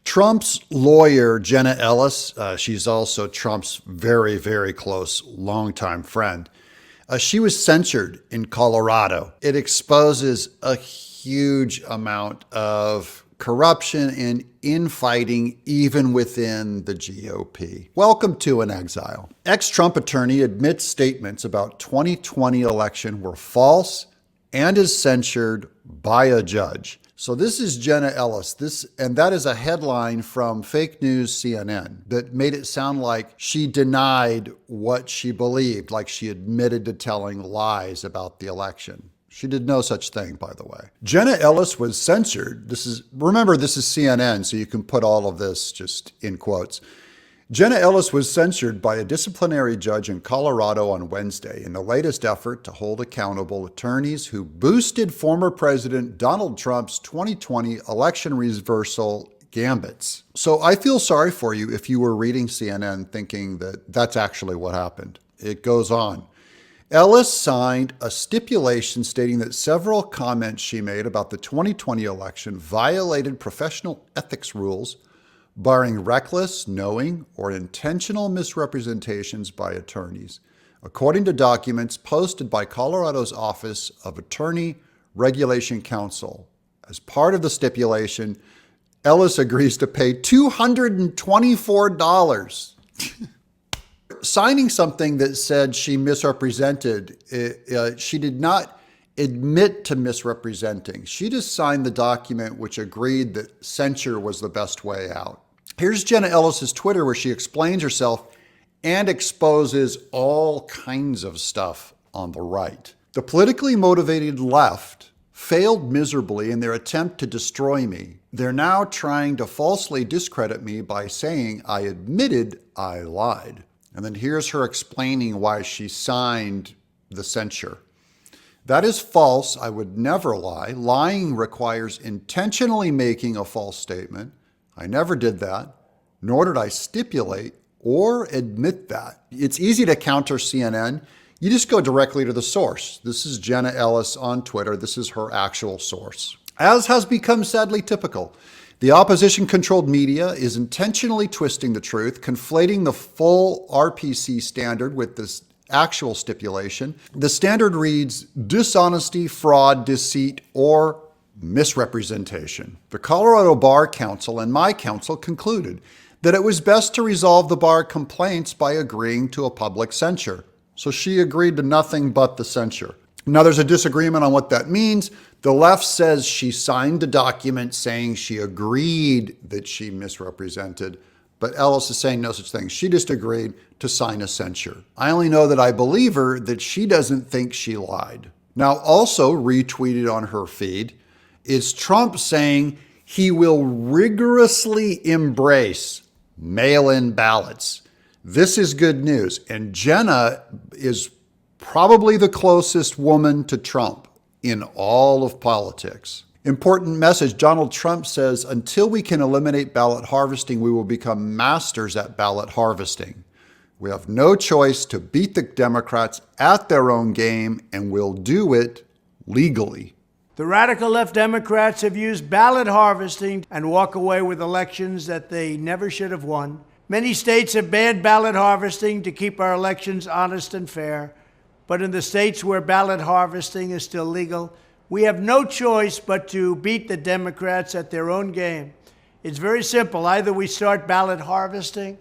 Trump's lawyer, Jenna Ellis, she's also Trump's very, very close longtime friend. She was censured in Colorado. It exposes a huge amount of corruption and infighting even within the GOP. Welcome to an Exile. Ex-Trump attorney admits statements about 2020 election were false and is censured by a judge. So this is Jenna Ellis. That is a headline from fake news CNN that made it sound like she denied what she believed, like she admitted to telling lies about the election. She did no such thing, by the way. Jenna Ellis was censured. Remember, this is CNN, so you can put all of this just in quotes. Jenna Ellis was censured by a disciplinary judge in Colorado on Wednesday in the latest effort to hold accountable attorneys who boosted former President Donald Trump's 2020 election reversal gambits. So I feel sorry for you if you were reading CNN thinking that that's actually what happened. It goes on. Ellis signed a stipulation stating that several comments she made about the 2020 election violated professional ethics rules, barring reckless, knowing, or intentional misrepresentations by attorneys, according to documents posted by Colorado's Office of Attorney Regulation Counsel. As part of the stipulation, Ellis agrees to pay $224. Signing something that said she misrepresented, she did not admit to misrepresenting. She just signed the document which agreed that censure was the best way out. Here's Jenna Ellis's Twitter where she explains herself and exposes all kinds of stuff on the right. The politically motivated left failed miserably in their attempt to destroy me. They're now trying to falsely discredit me by saying I admitted I lied. And then here's her explaining why she signed the censure. That is false. I would never lie. Lying requires intentionally making a false statement. I never did that, nor did I stipulate or admit that. It's easy to counter CNN. You just go directly to the source. This is Jenna Ellis on Twitter. This is her actual source. As has become sadly typical, the opposition-controlled media is intentionally twisting the truth, conflating the full RPC standard with this actual stipulation. The standard reads dishonesty, fraud, deceit, or misrepresentation. The Colorado Bar Council and my council concluded that it was best to resolve the bar complaints by agreeing to a public censure. So she agreed to nothing but the censure. Now there's a disagreement on what that means. The left says she signed a document saying she agreed that she misrepresented, but Ellis is saying no such thing. She just agreed to sign a censure. I only know that I believe her that she doesn't think she lied. Now also retweeted on her feed is Trump saying he will rigorously embrace mail-in ballots. This is good news. And Jenna is probably the closest woman to Trump in all of politics. Important message. Donald Trump says, until we can eliminate ballot harvesting, we will become masters at ballot harvesting. We have no choice to beat the Democrats at their own game, and we'll do it legally. The radical left Democrats have used ballot harvesting and walk away with elections that they never should have won. Many states have banned ballot harvesting to keep our elections honest and fair. But in the states where ballot harvesting is still legal, we have no choice but to beat the Democrats at their own game. It's very simple. Either we start ballot harvesting,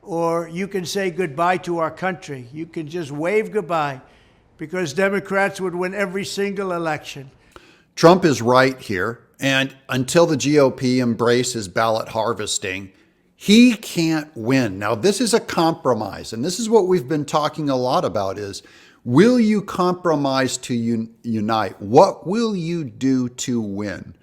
or you can say goodbye to our country. You can just wave goodbye, because Democrats would win every single election. Trump is right here. And until the GOP embraces ballot harvesting, he can't win. Now, this is a compromise. And this is what we've been talking a lot about is, will you compromise to unite? What will you do to win?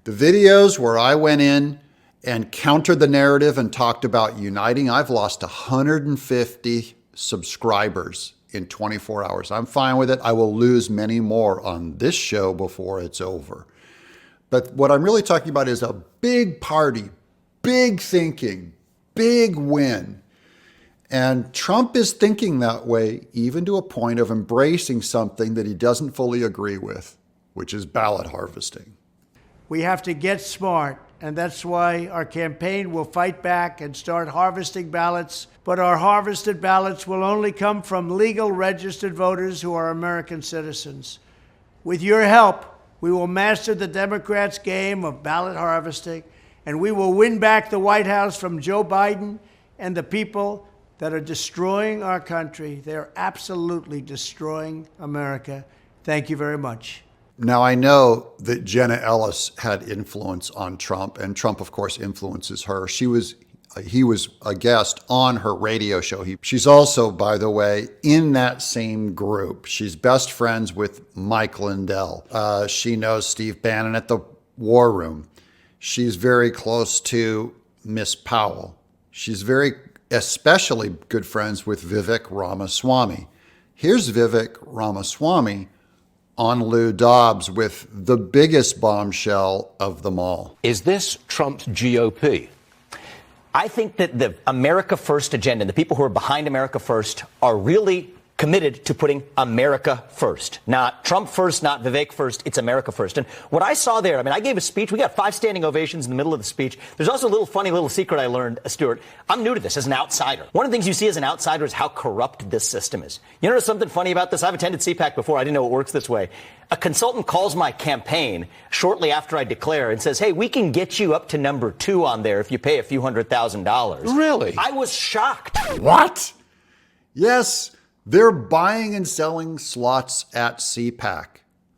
The videos where I went in and countered the narrative and talked about uniting, I've lost 150 subscribers in 24 hours. I'm fine with it. I will lose many more on this show before it's over. But what I'm really talking about is a big party, big thinking, big win. And Trump is thinking that way, even to a point of embracing something that he doesn't fully agree with, which is ballot harvesting. We have to get smart And that's why our campaign will fight back and start harvesting ballots. But our harvested ballots will only come from legal registered voters who are American citizens. With your help, we will master the Democrats' game of ballot harvesting, and we will win back the White House from Joe Biden and the people that are destroying our country. They're absolutely destroying America. Thank you very much. Now, I know that Jenna Ellis had influence on Trump, and Trump, of course, influences her. He was a guest on her radio show. She's also, by the way, in that same group. She's best friends with Mike Lindell. She knows Steve Bannon at the War Room. She's very close to Miss Powell. She's especially good friends with Vivek Ramaswamy. Here's Vivek Ramaswamy on Lou Dobbs with the biggest bombshell of them all. Is this Trump's GOP? I think that the America First agenda and the people who are behind America First are really committed to putting America first. Not Trump first, not Vivek first. It's America first. And what I saw there, I gave a speech. We got 5 standing ovations in the middle of the speech. There's also a funny little secret I learned, Stuart. I'm new to this as an outsider. One of the things you see as an outsider is how corrupt this system is. You know something funny about this? I've attended CPAC before. I didn't know it works this way. A consultant calls my campaign shortly after I declare and says, hey, we can get you up to number 2 on there if you pay a few $100,000. Really? I was shocked. What? Yes. They're buying and selling slots at CPAC.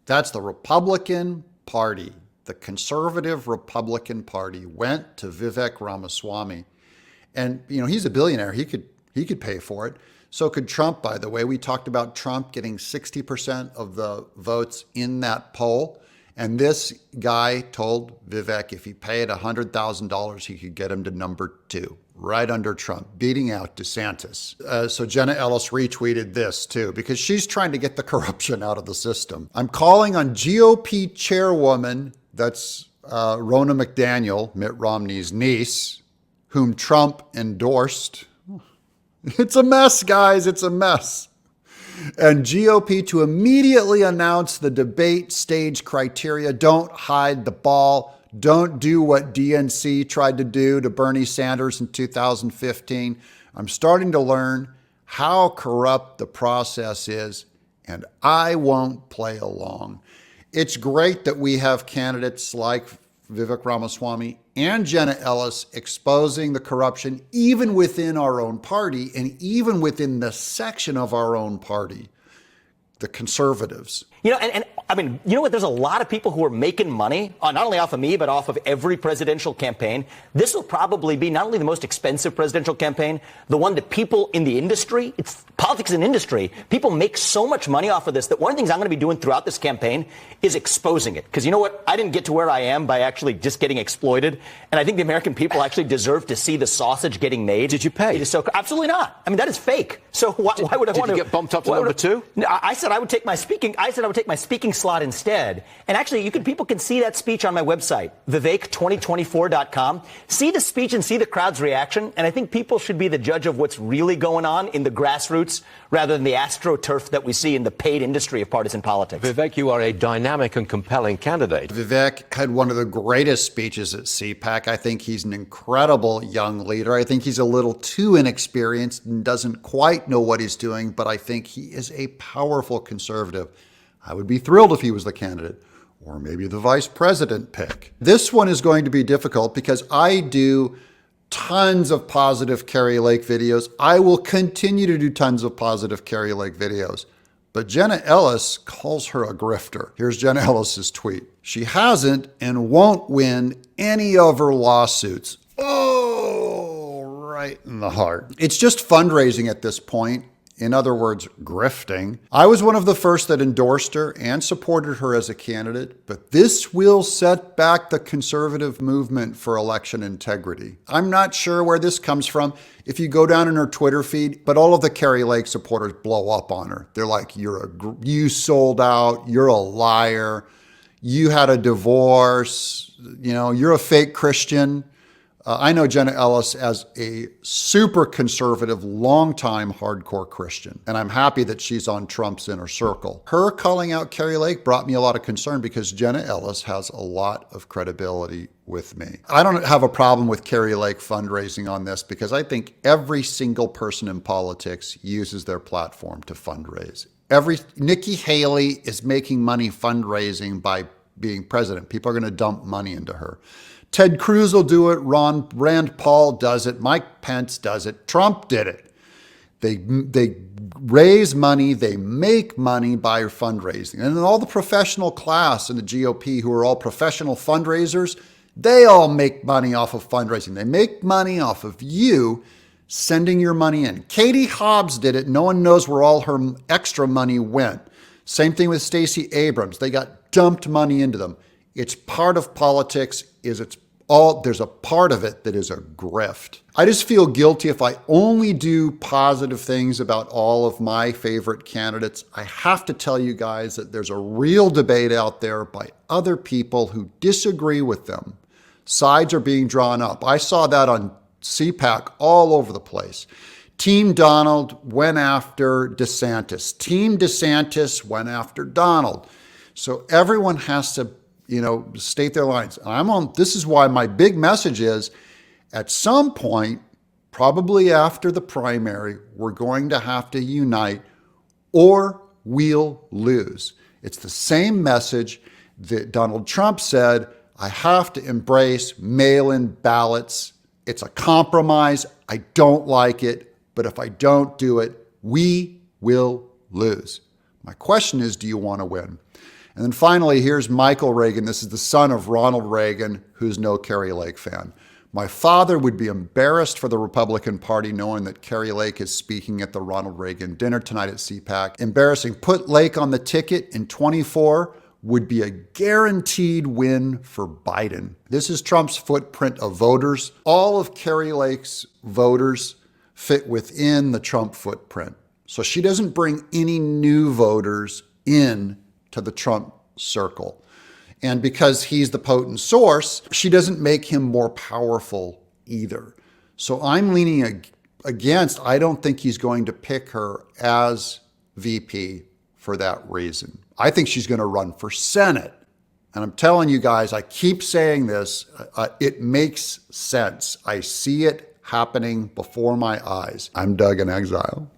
That's the Republican Party. The conservative Republican Party went to Vivek Ramaswamy. And, he's a billionaire. He could pay for it. So could Trump, by the way. We talked about Trump getting 60% of the votes in that poll. And this guy told Vivek if he paid $100,000, he could get him to number 2. Right under Trump, beating out DeSantis. So Jenna Ellis retweeted this too, because she's trying to get the corruption out of the system. I'm calling on GOP chairwoman, that's Ronna McDaniel, Mitt Romney's niece, whom Trump endorsed. It's a mess, guys, it's a mess. And GOP to immediately announce the debate stage criteria. Don't hide the ball. Don't do what DNC tried to do to Bernie Sanders in 2015. I'm starting to learn how corrupt the process is, and I won't play along. It's great that we have candidates like Vivek Ramaswamy and Jenna Ellis exposing the corruption even within our own party and even within the section of our own party, the conservatives. You know what? There's a lot of people who are making money, not only off of me, but off of every presidential campaign. This will probably be not only the most expensive presidential campaign, the one that people in the industry, it's politics and industry, people make so much money off of this that one of the things I'm going to be doing throughout this campaign is exposing it. Because you know what? I didn't get to where I am by actually just getting exploited. And I think the American people actually deserve to see the sausage getting made. Did you pay? It is so, absolutely not. That is fake. So why would I want to? Did you get bumped up to number 2? No, I said I would take my speaking slot instead. And actually, people can see that speech on my website, Vivek2024.com. See the speech and see the crowd's reaction. And I think people should be the judge of what's really going on in the grassroots rather than the astroturf that we see in the paid industry of partisan politics. Vivek, you are a dynamic and compelling candidate. Vivek had one of the greatest speeches at CPAC. I think he's an incredible young leader. I think he's a little too inexperienced and doesn't quite know what he's doing, but I think he is a powerful conservative. I would be thrilled if he was the candidate, or maybe the vice president pick. This one is going to be difficult because I do tons of positive Kari Lake videos. I will continue to do tons of positive Kari Lake videos. But Jenna Ellis calls her a grifter. Here's Jenna Ellis's tweet. She hasn't and won't win any of her lawsuits. Oh, right in the heart. It's just fundraising at this point. In other words, grifting. I was one of the first that endorsed her and supported her as a candidate, but this will set back the conservative movement for election integrity. I'm not sure where this comes from. If you go down in her Twitter feed, but all of the Kari Lake supporters blow up on her. They're like, you sold out, you're a liar, you had a divorce, you're a fake Christian. I know Jenna Ellis as a super conservative, longtime hardcore Christian, and I'm happy that she's on Trump's inner circle. Her calling out Kari Lake brought me a lot of concern because Jenna Ellis has a lot of credibility with me. I don't have a problem with Kari Lake fundraising on this because I think every single person in politics uses their platform to fundraise. Nikki Haley is making money fundraising by being president. People are going to dump money into her. Ted Cruz will do it. Rand Paul does it. Mike Pence does it. Trump did it. They raise money. They make money by fundraising. And then all the professional class in the GOP who are all professional fundraisers, they all make money off of fundraising. They make money off of you sending your money in. Katie Hobbs did it. No one knows where all her extra money went. Same thing with Stacey Abrams. They got dumped money into them. It's part of politics. There's a part of it that is a grift. I just feel guilty if I only do positive things about all of my favorite candidates. I have to tell you guys that there's a real debate out there by other people who disagree with them. Sides are being drawn up. I saw that on CPAC all over the place. Team Donald went after DeSantis. Team DeSantis went after Donald. So everyone has to state their lines. This is why my big message is, at some point, probably after the primary, we're going to have to unite or we'll lose. It's the same message that Donald Trump said, I have to embrace mail-in ballots. It's a compromise. I don't like it, but if I don't do it, we will lose. My question is, do you want to win? And then finally, here's Michael Reagan. This is the son of Ronald Reagan, who's no Kari Lake fan. My father would be embarrassed for the Republican Party knowing that Kari Lake is speaking at the Ronald Reagan dinner tonight at CPAC. Embarrassing. Put Lake on the ticket in 24 would be a guaranteed win for Biden. This is Trump's footprint of voters. All of Kari Lake's voters fit within the Trump footprint. So she doesn't bring any new voters in to the Trump circle. And because he's the potent source, she doesn't make him more powerful either. So I'm leaning against, I don't think he's going to pick her as VP for that reason. I think she's going to run for Senate. And I'm telling you guys, I keep saying this, it makes sense. I see it happening before my eyes. I'm Doug in Exile.